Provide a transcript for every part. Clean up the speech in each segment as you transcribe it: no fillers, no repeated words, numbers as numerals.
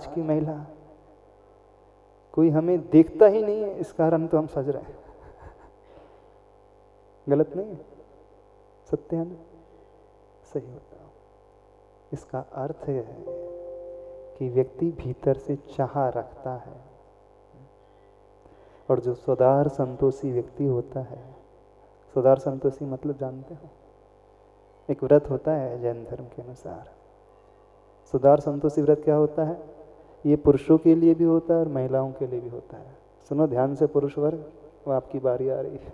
आज की महिला, कोई हमें देखता ही नहीं है, इस कारण तो हम सज रहे हैं। गलत नहीं है, सत्य है ना? सही बताओ। इसका अर्थ है कि व्यक्ति भीतर से चाह रखता है, और जो सदार संतोषी व्यक्ति होता है, सदार संतोषी मतलब जानते हो, एक व्रत होता है जैन धर्म के अनुसार। सदार संतोषी व्रत क्या होता है? ये पुरुषों के लिए भी होता है और महिलाओं के लिए भी होता है। सुनो ध्यान से पुरुष वर्ग, वो आपकी बारी आ रही है।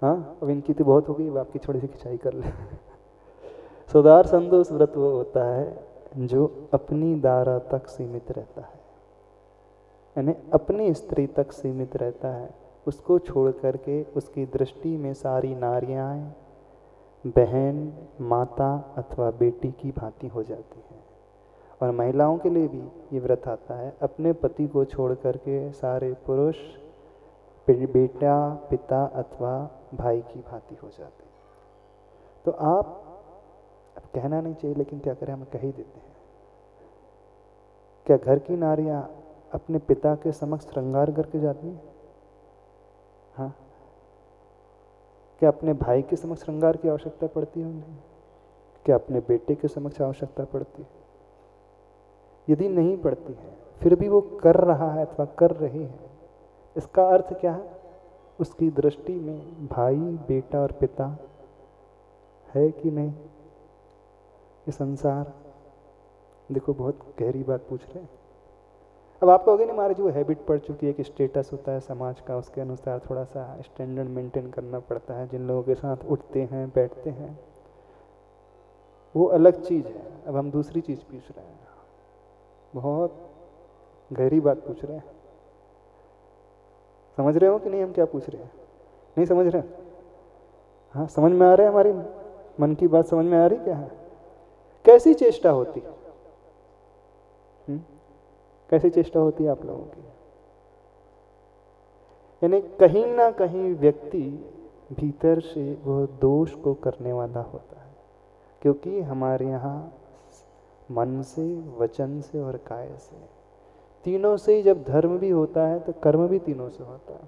हाँ, अब इनकी तो बहुत हो गई, अब आपकी थोड़ी सी खिंचाई कर ले। सदार संतोष व्रत वो होता है जो अपनी दारा तक सीमित रहता है, यानी अपनी स्त्री तक सीमित रहता है। उसको छोड़ करके उसकी दृष्टि में सारी नारियां बहन, माता अथवा बेटी की भांति हो जाती हैं। और महिलाओं के लिए भी ये व्रत आता है, अपने पति को छोड़ करके सारे पुरुष बेटा, पिता अथवा भाई की भांति हो जाते हैं। तो आप, अब कहना नहीं चाहिए लेकिन क्या करें, हम कह ही देते हैं। क्या घर की नारियां अपने पिता के समक्ष श्रृंगार करके जाती हैं? हाँ, क्या अपने भाई के समक्ष श्रृंगार की आवश्यकता पड़ती है उन्हें? क्या अपने बेटे के समक्ष आवश्यकता पड़ती है? यदि नहीं पड़ती है, फिर भी वो कर रहा है अथवा कर रही है, इसका अर्थ क्या है? उसकी दृष्टि में भाई, बेटा और पिता है कि नहीं? ये संसार, देखो बहुत गहरी बात पूछ रहे हैं। अब आप कहोगे नहीं महाराज, वो हैबिट पड़ चुकी है कि स्टेटस होता है समाज का, उसके अनुसार थोड़ा सा स्टैंडर्ड मेंटेन करना पड़ता है, जिन लोगों के साथ उठते हैं बैठते हैं, वो अलग चीज़ है। अब हम दूसरी चीज़ पूछ रहे हैं, बहुत गहरी बात पूछ रहे हैं। समझ रहे हो कि नहीं हम क्या पूछ रहे हैं? नहीं समझ रहे? हाँ, समझ में आ रहा है? हमारी मन की बात समझ में आ रही क्या है? कैसी चेष्टा होती है? कैसी चेष्टा होती है आप लोगों की? यानी कहीं ना कहीं व्यक्ति भीतर से वह दोष को करने वाला होता है, क्योंकि हमारे यहाँ मन से, वचन से और काय से, तीनों से ही जब धर्म भी होता है तो कर्म भी तीनों से होता है।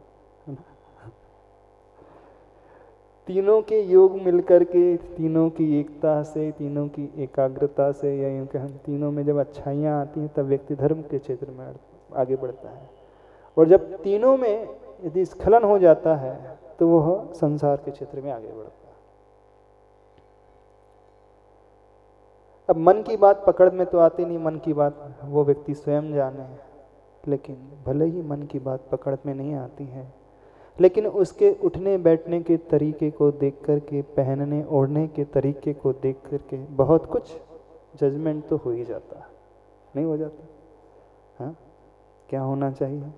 तीनों के योग मिलकर के, तीनों की एकता से, तीनों की एकाग्रता से, या यूँ कहें तीनों में जब अच्छाइयाँ आती हैं तब व्यक्ति धर्म के क्षेत्र में आगे बढ़ता है। और जब तीनों में यदि स्खलन हो जाता है तो वह संसार के क्षेत्र में आगे बढ़ता है। अब मन की बात पकड़ में तो आती नहीं, मन की बात वो व्यक्ति स्वयं जाने, लेकिन भले ही मन की बात पकड़ में नहीं आती है, लेकिन उसके उठने बैठने के तरीके को देख कर के, पहनने ओढ़ने के तरीके को देख कर के बहुत कुछ जजमेंट तो हो ही जाता है, नहीं हो जाता? हाँ, क्या होना चाहिए?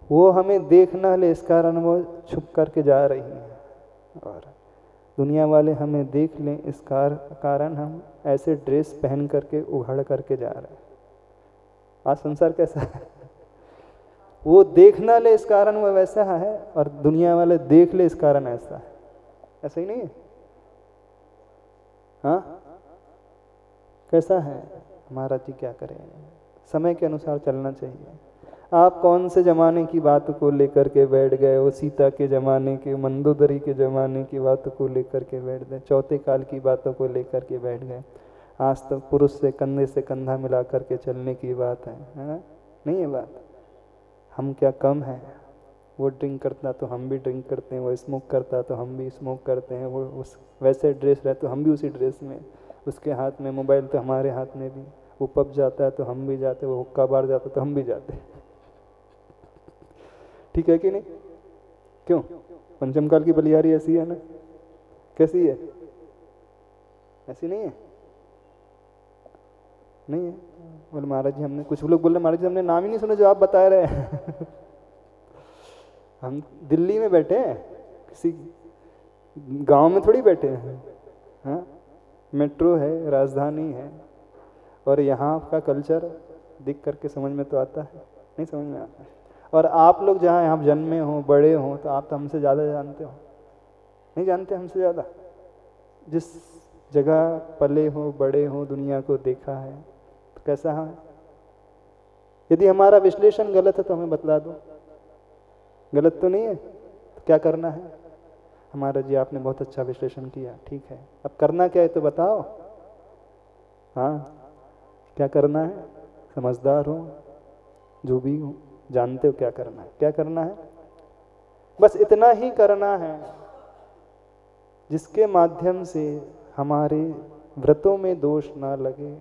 वो हमें देख ना ले इस कारण वो छुप करके जा रही है, और दुनिया वाले हमें देख लें इस कारण हम ऐसे ड्रेस पहन करके उघाड़ करके जा रहे हैं। आज संसार कैसा है? वो देख ना ले इस कारण वो वैसा है, और दुनिया वाले देख ले इस कारण ऐसा है। ऐसा ही नहीं है? हाँ, कैसा है? महाराज जी क्या करें, समय के अनुसार चलना चाहिए। आप कौन से जमाने की बात को लेकर के बैठ गए? वो सीता के जमाने के, मंदोदरी के जमाने की बातों को लेकर के बैठ गए, चौथे काल की बातों को लेकर के बैठ गए। आज तो पुरुष से कंधा मिला करके चलने की बात है ना? नहीं है बात? हम क्या कम है? वो ड्रिंक करता तो हम भी ड्रिंक करते हैं, वो स्मोक करता तो हम भी स्मोक करते हैं, वो उस वैसे ड्रेस रहे तो हम भी उसी ड्रेस में, उसके हाथ में मोबाइल तो हमारे हाथ में भी, वो पब जाता है तो हम भी जाते, वो हुक्का बार जाता तो हम भी जाते। ठीक है कि नहीं? क्यों? पंचम काल की बलियारी ऐसी है ना? कैसी है? ऐसी नहीं है? नहीं है? बोले महाराज जी हमने, कुछ लोग बोल रहे महाराज जी हमने नाम ही नहीं सुना जो आप बता रहे हैं। हम दिल्ली में बैठे हैं, किसी गांव में थोड़ी बैठे हैं। हाँ, मेट्रो है, राजधानी है, और यहाँ का कल्चर दिख करके समझ में तो आता है? नहीं समझ में आता है। और आप लोग जहाँ यहाँ जन्मे हो, बड़े हो, तो आप तो हमसे ज़्यादा जानते हो। नहीं जानते हमसे ज़्यादा? जिस जगह पले हो, बड़े हो, दुनिया को देखा है, तो कैसा है? यदि हमारा विश्लेषण गलत है तो हमें बतला दो, गलत तो नहीं है, तो क्या करना है? हमारा जी आपने बहुत अच्छा विश्लेषण किया, ठीक है, अब करना क्या है तो बताओ। हाँ, क्या करना है? समझदार हो, जो भी हो, जानते हो क्या करना है। क्या करना है? बस इतना ही करना है जिसके माध्यम से हमारे व्रतों में दोष ना लगे,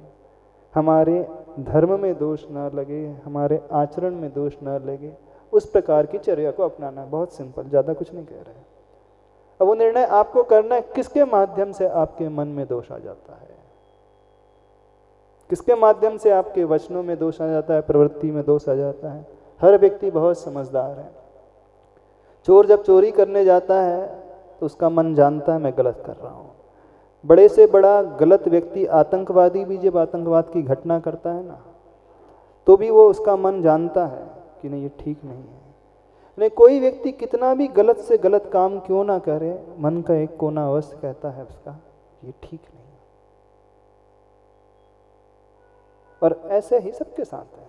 हमारे धर्म में दोष ना लगे, हमारे आचरण में दोष ना लगे, उस प्रकार की चर्या को अपनाना है। बहुत सिंपल, ज़्यादा कुछ नहीं कह रहे। अब वो निर्णय आपको करना है किसके माध्यम से आपके मन में दोष आ जाता है, किसके माध्यम से आपके वचनों में दोष आ जाता है, प्रवृत्ति में दोष आ जाता है। हर व्यक्ति बहुत समझदार है। चोर जब चोरी करने जाता है तो उसका मन जानता है मैं गलत कर रहा हूँ। बड़े से बड़ा गलत व्यक्ति, आतंकवादी भी जब आतंकवाद की घटना करता है ना, तो भी वो उसका मन जानता है कि नहीं ये ठीक नहीं है। नहीं, कोई व्यक्ति कितना भी गलत से गलत काम क्यों ना करे, मन का एक कोना अवश्य कहता है उसका ये ठीक नहीं। और ऐसे ही सबके साथ है,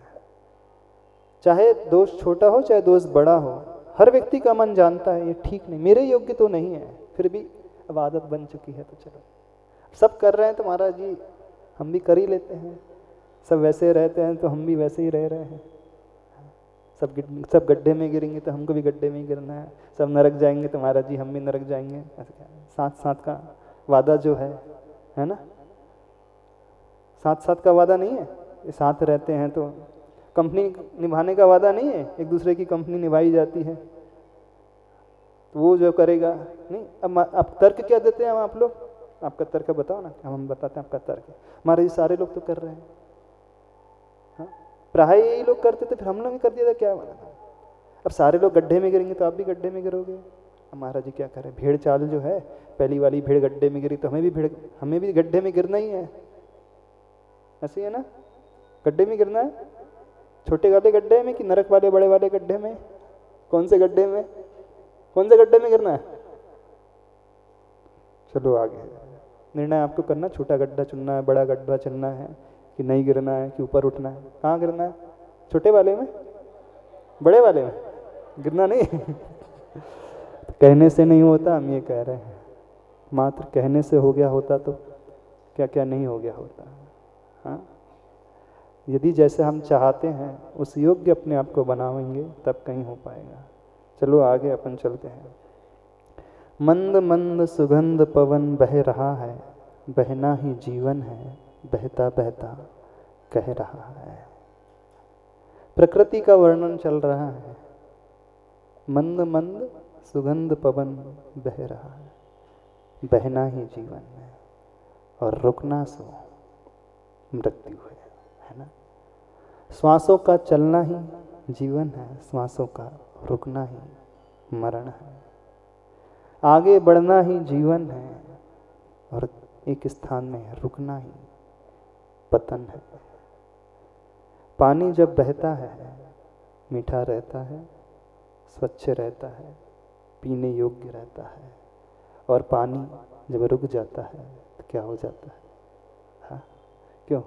चाहे दोष छोटा हो चाहे दोष बड़ा हो, हर व्यक्ति का मन जानता है ये ठीक नहीं, मेरे योग्य तो नहीं है, फिर भी अब आदत बन चुकी है तो चलो सब कर रहे हैं तो महाराज जी हम भी कर ही लेते हैं, सब वैसे रहते हैं तो हम भी वैसे ही रह रहे हैं, सब गड्ढे में गिरेंगे तो हमको भी गड्ढे में ही गिरना है, सब नरक जाएंगे तो महाराज जी हम भी नरक जाएंगे। ऐसा क्या है? साथ साथ का वादा जो है ना, साथ साथ का वादा नहीं है, ये साथ रहते हैं तो कंपनी निभाने का वादा नहीं है, एक दूसरे की कंपनी निभाई जाती है, तो वो जो करेगा नहीं। अब तर्क क्या देते हैं हम, आप लोग आपका तर्क बताओ ना, हम बताते हैं आपका तर्क। हमारे ये सारे लोग तो कर रहे हैं, हाँ प्राय यही लोग करते थे, फिर हम लोग भी कर दिया था, क्या बना? अब सारे लोग गड्ढे में गिरेंगे तो आप भी गड्ढे में गिरोगे। हमारा जी क्या करें, भेड़ चाल जो है, पहली वाली भेड़ गड्ढे में गिरी तो हमें भी गड्ढे में गिरना ही है, ऐसे है ना, गड्ढे में गिरना है। छोटे वाले गड्ढे में कि नरक वाले बड़े वाले गड्ढे में? कौन से गड्ढे में, कौन से गड्ढे में गिरना है? चलो आगे निर्णय आपको करना, छोटा गड्ढा चुनना है, बड़ा गड्ढा चुनना है, कि नहीं गिरना है कि ऊपर उठना है। कहाँ गिरना है? छोटे वाले में, बड़े वाले में गिरना नहीं कहने से नहीं होता, हम ये कह रहे हैं, मात्र कहने से हो गया होता तो क्या क्या नहीं हो गया होता। हाँ, यदि जैसे हम चाहते हैं उस योग्य अपने आप को बनाएंगे तब कहीं हो पाएगा। चलो आगे अपन चलते हैं। मंद मंद सुगंध पवन बह रहा है, बहना ही जीवन है, बहता बहता कह रहा है। प्रकृति का वर्णन चल रहा है। मंद मंद सुगंध पवन बह रहा है, बहना ही जीवन है, और रुकना सो मृत्यु है ना। श्वासों का चलना ही जीवन है, श्वासों का रुकना ही मरण है। आगे बढ़ना ही जीवन है, और एक स्थान में रुकना ही पतन है। पानी जब बहता है मीठा रहता है, स्वच्छ रहता है, पीने योग्य रहता है, और पानी जब रुक जाता है तो क्या हो जाता है? हाँ, क्यों?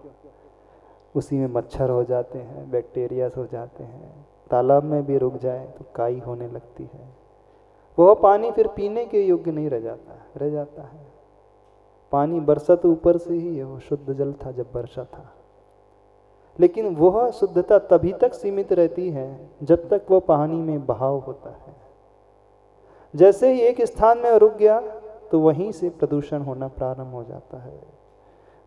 उसी में मच्छर हो जाते हैं, बैक्टीरियाज हो जाते हैं। तालाब में भी रुक जाए तो काई होने लगती है। वह पानी फिर पीने के योग्य नहीं रह जाता है। पानी बरसा तो ऊपर से ही है, वो शुद्ध जल था जब बरसा था, लेकिन वह शुद्धता तभी तक सीमित रहती है जब तक वह पानी में बहाव होता है। जैसे ही एक स्थान में रुक गया तो वहीं से प्रदूषण होना प्रारंभ हो जाता है,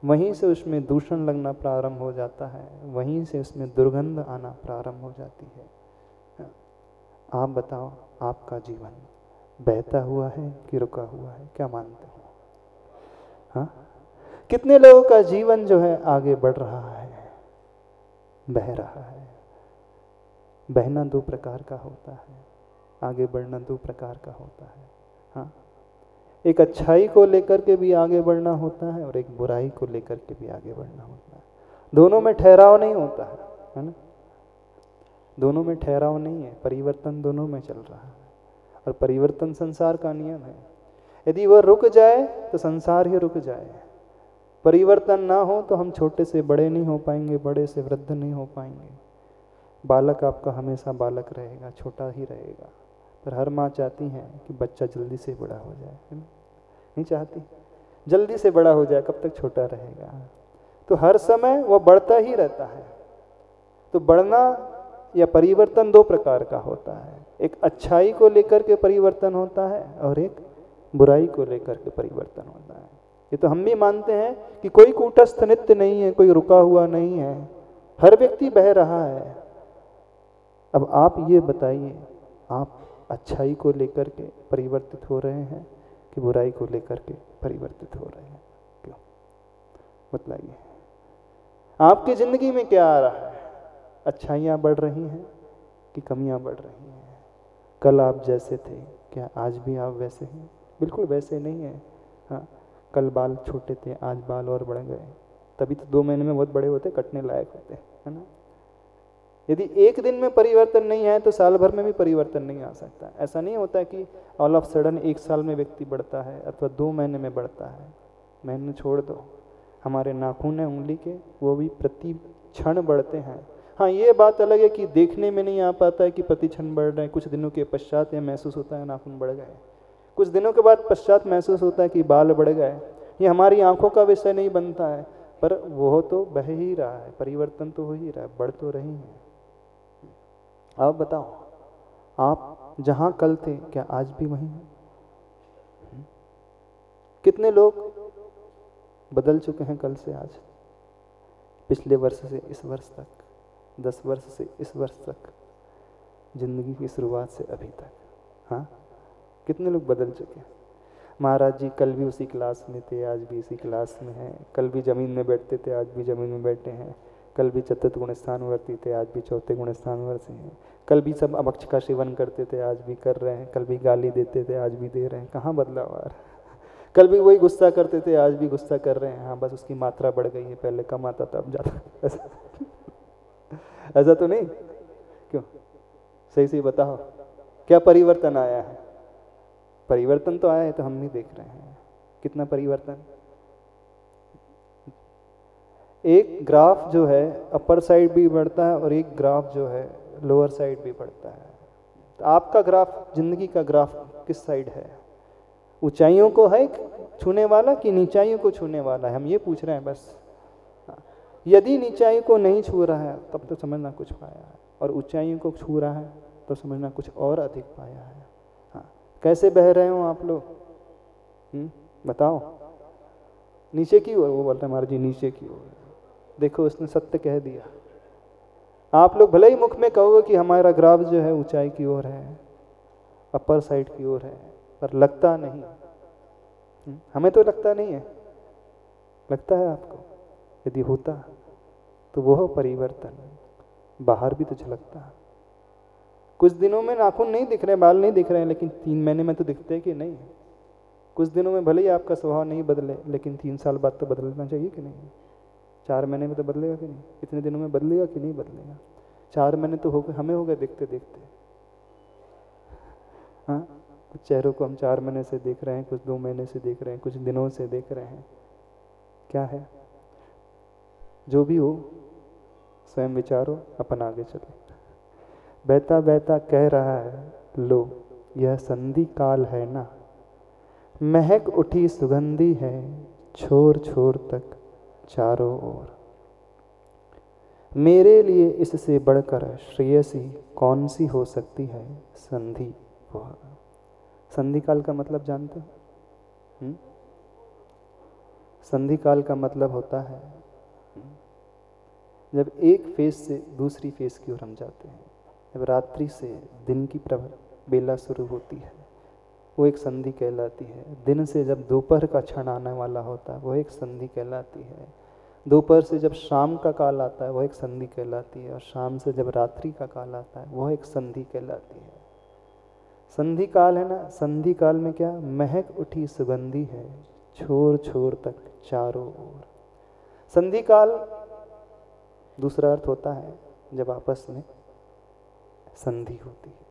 वहीं से उसमें दूषण लगना प्रारंभ हो जाता है, वहीं से उसमें दुर्गंध आना प्रारंभ हो जाती है। आप बताओ, आपका जीवन बहता हुआ है कि रुका हुआ है? क्या मानते हो? हाँ, कितने लोगों का जीवन जो है आगे बढ़ रहा है, बह रहा है? बहना दो प्रकार का होता है, आगे बढ़ना दो प्रकार का होता है। हाँ, एक अच्छाई को लेकर के भी आगे बढ़ना होता है, और एक बुराई को लेकर के भी आगे बढ़ना होता है। दोनों में ठहराव नहीं होता है ना, दोनों में ठहराव नहीं है, परिवर्तन दोनों में चल रहा है, और परिवर्तन संसार का नियम है। यदि वह रुक जाए तो संसार ही रुक जाए, परिवर्तन ना हो तो हम छोटे से बड़े नहीं हो पाएंगे, बड़े से वृद्ध नहीं हो पाएंगे। बालक आपका हमेशा बालक रहेगा, छोटा ही रहेगा। पर हर माँ चाहती है कि बच्चा जल्दी से बड़ा हो जाए, है ना? नहीं चाहती जल्दी से बड़ा हो जाए, कब तक छोटा रहेगा? तो हर समय वह बढ़ता ही रहता है। तो बढ़ना या परिवर्तन दो प्रकार का होता है, एक अच्छाई को लेकर के परिवर्तन होता है और एक बुराई को लेकर के परिवर्तन होता है। ये तो हम भी मानते हैं कि कोई कूटस्थ नित्य नहीं है, कोई रुका हुआ नहीं है, हर व्यक्ति बह रहा है। अब आप ये बताइए, आप अच्छाई को लेकर के परिवर्तित हो रहे हैं कि बुराई को लेकर के परिवर्तित हो रहे हैं? क्यों? बतलाइए, आपकी जिंदगी में क्या आ रहा है? अच्छाइयाँ बढ़ रही हैं कि कमियाँ बढ़ रही हैं? कल आप जैसे थे, क्या आज भी आप वैसे हैं? बिल्कुल वैसे नहीं है। हाँ, कल बाल छोटे थे, आज बाल और बढ़ गए, तभी तो 2 महीने में बहुत बड़े होते, कटने लायक होते, है ना? यदि एक दिन में परिवर्तन नहीं आए तो साल भर में भी परिवर्तन नहीं आ सकता। ऐसा नहीं होता कि ऑल ऑफ सडन 1 साल में व्यक्ति बढ़ता है अथवा 2 महीने में बढ़ता है। महीने छोड़ दो, हमारे नाखून हैं उंगली के, वो भी प्रति क्षण बढ़ते हैं। हाँ, ये बात अलग है कि देखने में नहीं आ पाता है कि प्रति क्षण बढ़ रहे हैं। कुछ दिनों के पश्चात ये महसूस होता है नाखून बढ़ गए, कुछ दिनों के बाद पश्चात महसूस होता है कि बाल बढ़ गए। ये हमारी आंखों का विषय नहीं बनता है, पर वो तो बह ही रहा है, परिवर्तन तो हो ही रहा है, बढ़ तो रही है। आप बताओ, आप जहां कल थे क्या आज भी वहीं हैं? कितने लोग बदल चुके हैं कल से आज, पिछले वर्ष से इस वर्ष तक, 10 वर्ष से इस वर्ष तक, जिंदगी की शुरुआत से अभी तक? हाँ, कितने लोग बदल चुके हैं? महाराज जी कल भी उसी क्लास में थे, आज भी इसी क्लास में हैं। कल भी जमीन में बैठते थे, आज भी जमीन में बैठे हैं। कल भी चतुर्थ गुण स्थानवर्ती थे, आज भी चौथे गुण स्थानवर्ती हैं। कल भी सब अभक्ष का सेवन करते थे, आज भी कर रहे हैं। कल भी गाली देते थे, आज भी दे रहे हैं। कहाँ बदलाव आ रहा है? कल भी वही गुस्सा करते थे, आज भी गुस्सा कर रहे हैं। हाँ, बस उसकी मात्रा बढ़ गई है, पहले कम आता था अब ज़्यादा। ऐसा तो नहीं? क्यों? सही सही बताओ, क्या परिवर्तन आया है? परिवर्तन तो आया है, तो हम नहीं देख रहे हैं। कितना परिवर्तन? एक ग्राफ जो है अपर साइड भी बढ़ता है और एक ग्राफ जो है लोअर साइड भी बढ़ता है। तो आपका ग्राफ, जिंदगी का ग्राफ किस साइड है? ऊंचाइयों को है छूने वाला कि नीचाइयों को छूने वाला है? हम ये पूछ रहे हैं बस। यदि नीचाई को नहीं छू रहा है तब तो समझना कुछ पाया है, और ऊंचाइयों को छू रहा है तो समझना कुछ और अधिक पाया है। हाँ, कैसे बह रहे हो आप लोग? बताओ। नीचे की ओर, वो बोलते हैं महाराज जी नीचे की ओर। देखो, उसने सत्य कह दिया। आप लोग भले ही मुख में कहोगे कि हमारा ग्राफ जो है ऊंचाई की ओर है, अपर साइड की ओर है, पर लगता नहीं। हमें तो लगता नहीं है, लगता है आपको? यदि होता तो वह परिवर्तन बाहर भी तो झलकता। कुछ दिनों में नाखून नहीं दिख रहे, बाल नहीं दिख रहे हैं, लेकिन 3 महीने में तो दिखते हैं कि नहीं? कुछ दिनों में भले ही आपका स्वभाव नहीं बदले, लेकिन 3 साल बाद तो बदलना चाहिए कि नहीं? 4 महीने में तो बदलेगा कि नहीं? इतने दिनों में बदलेगा कि नहीं बदलेगा? 4 महीने तो हो गए, हमें हो गए देखते देखते। हाँ, कुछ चेहरों को हम 4 महीने से देख रहे हैं, कुछ 2 महीने से देख रहे हैं, कुछ दिनों से देख रहे हैं। क्या है? जो भी हो, स्वयं विचारो, अपन आगे चलो। बहता बहता कह रहा है, लो यह संधि काल है ना, महक उठी सुगंधी है छोर छोर तक चारों ओर। मेरे लिए इससे बढ़कर श्रेयसी कौन सी हो सकती है संधि वह। संधि काल का मतलब जानते हो? संधि काल का मतलब होता है जब एक फेस से दूसरी फेस की ओर हम जाते हैं, जब रात्रि से दिन की बेला शुरू होती है, वो एक संधि कहलाती है। दिन से जब दोपहर का क्षण आने वाला होता है, वो एक संधि कहलाती है। दोपहर से जब शाम का काल आता है, वो एक संधि कहलाती है। और शाम से जब रात्रि का काल आता है, वह एक संधि कहलाती है। संधि काल है ना, संधि काल में क्या? महक उठी सुगंधी है छोर छोर तक चारों ओर। संधि काल दूसरा अर्थ होता है जब आपस में संधि होती है,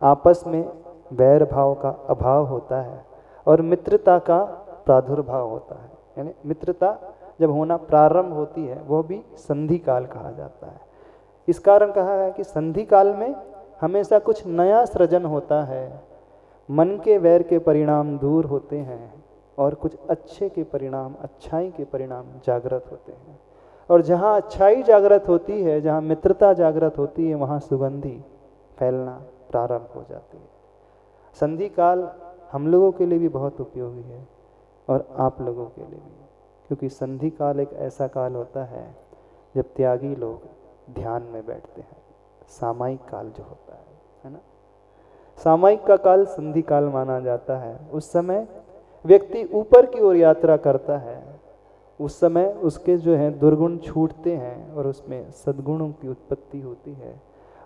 आपस में वैर भाव का अभाव होता है और मित्रता का प्रादुर्भाव होता है। यानी मित्रता जब होना प्रारंभ होती है वह भी संधि काल कहा जाता है। इस कारण कहा है कि संधि काल में हमेशा कुछ नया सृजन होता है, मन के वैर के परिणाम दूर होते हैं और कुछ अच्छे के परिणाम, अच्छाई के परिणाम जागृत होते हैं। और जहाँ अच्छाई जागृत होती है, जहाँ मित्रता जागृत होती है, वहाँ सुगंधि फैलना प्रारंभ हो जाती है। संधि काल हम लोगों के लिए भी बहुत उपयोगी है और आप लोगों के लिए भी, क्योंकि संधि काल एक ऐसा काल होता है जब त्यागी लोग ध्यान में बैठते हैं। सामायिक काल जो होता है ना, सामायिक का काल संधि काल माना जाता है। उस समय व्यक्ति ऊपर की ओर यात्रा करता है, उस समय उसके जो है दुर्गुण छूटते हैं और उसमें सद्गुणों की उत्पत्ति होती है,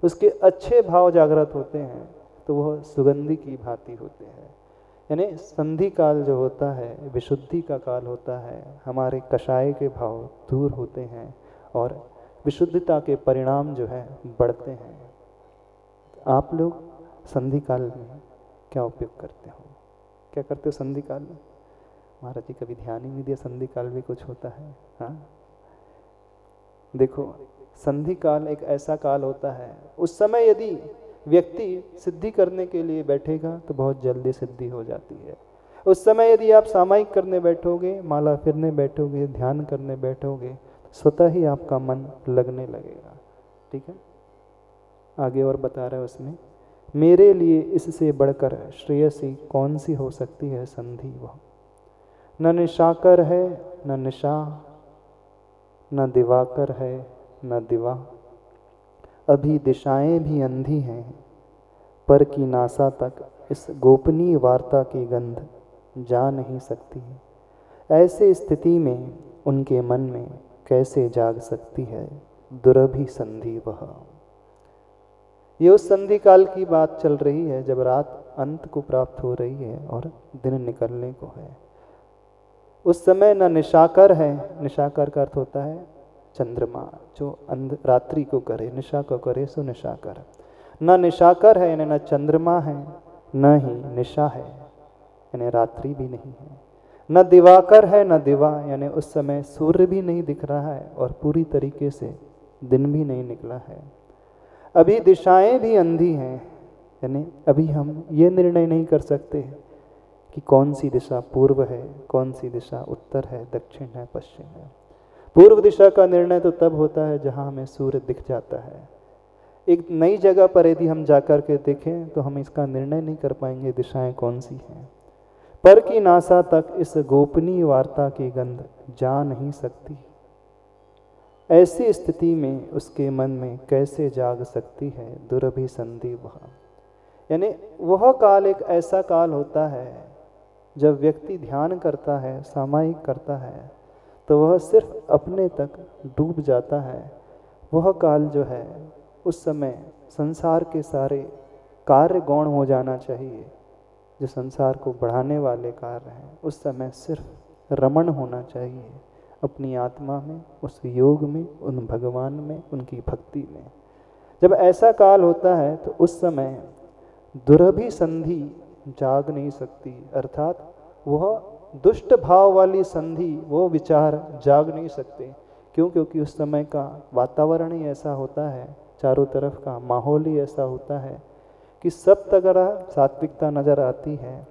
उसके अच्छे भाव जागृत होते हैं, तो वह सुगंधि की भांति होते हैं। यानी संधि काल जो होता है विशुद्धि का काल होता है, हमारे कषाय के भाव दूर होते हैं और विशुद्धता के परिणाम जो है बढ़ते हैं। आप लोग संधि काल में क्या उपयोग करते हो, क्या करते हो संधि काल में? महाराज जी कभी ध्यान ही नहीं दिया संधि काल भी कुछ होता है। हाँ, देखो संधि काल एक ऐसा काल होता है, उस समय यदि व्यक्ति सिद्धि करने के लिए बैठेगा तो बहुत जल्दी सिद्धि हो जाती है। उस समय यदि आप सामायिक करने बैठोगे, माला फिरने बैठोगे, ध्यान करने बैठोगे, स्वतः ही आपका मन लगने लगेगा। ठीक है, आगे और बता रहा है उसमें, मेरे लिए इससे बढ़कर श्रेयसी कौन सी हो सकती है संधि। वह न निशाकर है न निशा, न दिवाकर है न दिवा, अभी दिशाएं भी अंधी हैं, पर की नासा तक इस गोपनीय वार्ता की गंध जा नहीं सकती। ऐसे स्थिति में उनके मन में कैसे जाग सकती है दुरभि संधि वह। ये उस संधि काल की बात चल रही है जब रात अंत को प्राप्त हो रही है और दिन निकलने को है। उस समय न निशाकर है, निशाकर का अर्थ होता है चंद्रमा, जो रात्रि को करे, निशा को करे सो निशाकर। न निशाकर है यानी न चंद्रमा है, न ही निशा है यानी रात्रि भी नहीं है, न दिवाकर है न दिवा यानी उस समय सूर्य भी नहीं दिख रहा है और पूरी तरीके से दिन भी नहीं निकला है। अभी दिशाएं भी अंधी हैं, यानी अभी हम ये निर्णय नहीं कर सकते कि कौन सी दिशा पूर्व है, कौन सी दिशा उत्तर है, दक्षिण है, पश्चिम है। पूर्व दिशा का निर्णय तो तब होता है जहाँ हमें सूर्य दिख जाता है। एक नई जगह पर यदि हम जाकर के देखें तो हम इसका निर्णय नहीं कर पाएंगे दिशाएं कौन सी हैं। पर की नासा तक इस गोपनीय वार्ता की गंध जा नहीं सकती। ऐसी स्थिति में उसके मन में कैसे जाग सकती है दुरभि संधि वह। यानी वह काल एक ऐसा काल होता है जब व्यक्ति ध्यान करता है, सामायिक करता है, तो वह सिर्फ अपने तक डूब जाता है। वह काल जो है उस समय संसार के सारे कार्य गौण हो जाना चाहिए, जो संसार को बढ़ाने वाले कार्य हैं। उस समय सिर्फ रमण होना चाहिए अपनी आत्मा में, उस योग में, उन भगवान में, उनकी भक्ति में। जब ऐसा काल होता है तो उस समय दुरभि संधि जाग नहीं सकती, अर्थात वह दुष्ट भाव वाली संधि, वो विचार जाग नहीं सकते। क्यों? क्योंकि उस समय का वातावरण ही ऐसा होता है, चारों तरफ का माहौल ही ऐसा होता है कि सब तरह सात्विकता नजर आती है,